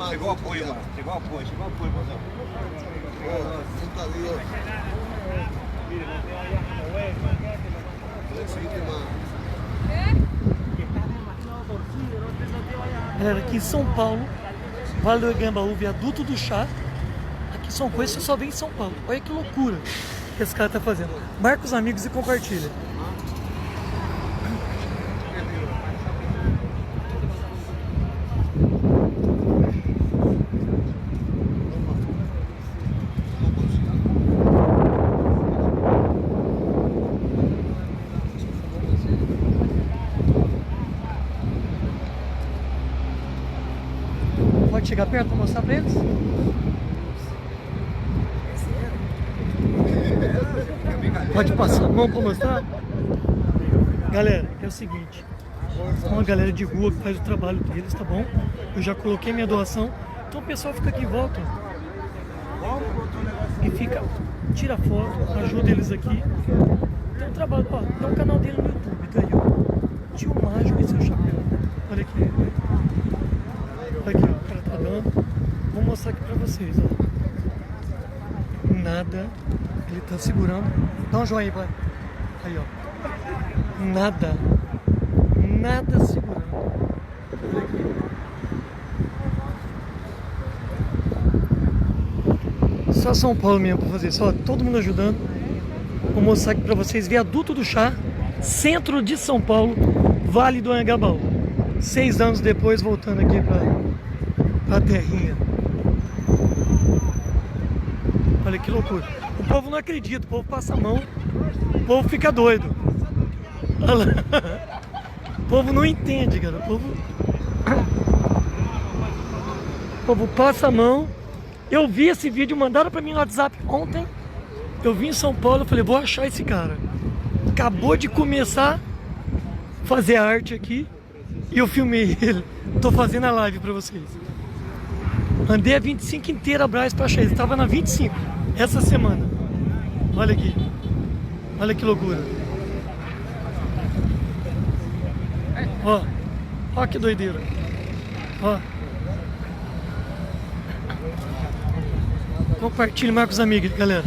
Chegou o apoio, mano. Chegou o apoio, mozão. Senta ali, ó. Galera, aqui em São Paulo, Vale do Anhangabaú, Viaduto do Chá. Aqui são coisas que só vem em São Paulo. Olha que loucura que esse cara tá fazendo. Marca os amigos e compartilha. Pode chegar perto para mostrar para eles? Pode passar a mão para mostrar? Galera, é o seguinte. É uma galera de rua que faz o trabalho deles, tá bom? Eu já coloquei minha doação. Então o pessoal fica aqui em volta. E fica, tira foto, ajuda eles aqui. Tem um trabalho, ó, tem um canal dele no YouTube, tá aí, ó. Tio Mágico e seu chapéu. Olha aqui. Olha aqui, ó, o cara tá dando. Vou mostrar aqui pra vocês, ó. Nada. Ele tá segurando. Dá um joinha aí, pai. Aí, ó. Nada. Nada segurando. Olha aqui. Só São Paulo mesmo pra fazer. Só todo mundo ajudando. Vou mostrar aqui pra vocês. Viaduto do Chá. Centro de São Paulo. Vale do Anhangabaú. 6 anos depois, voltando aqui pra terrinha. Olha que loucura. O povo não acredita, o povo passa a mão, o povo fica doido. Olha lá. O povo não entende, cara. O povo passa a mão. Eu vi esse vídeo, mandaram pra mim no WhatsApp ontem. Eu vim em São Paulo, eu falei, vou achar esse cara. Acabou de começar a fazer arte aqui e eu filmei ele. Tô fazendo a live pra vocês. Andei a 25 inteira a Brás pra achar ele. Tava na 25 essa semana. Olha aqui. Olha que loucura. Ó. Ó que doideira. Ó. Compartilhe mais com os amigos, galera.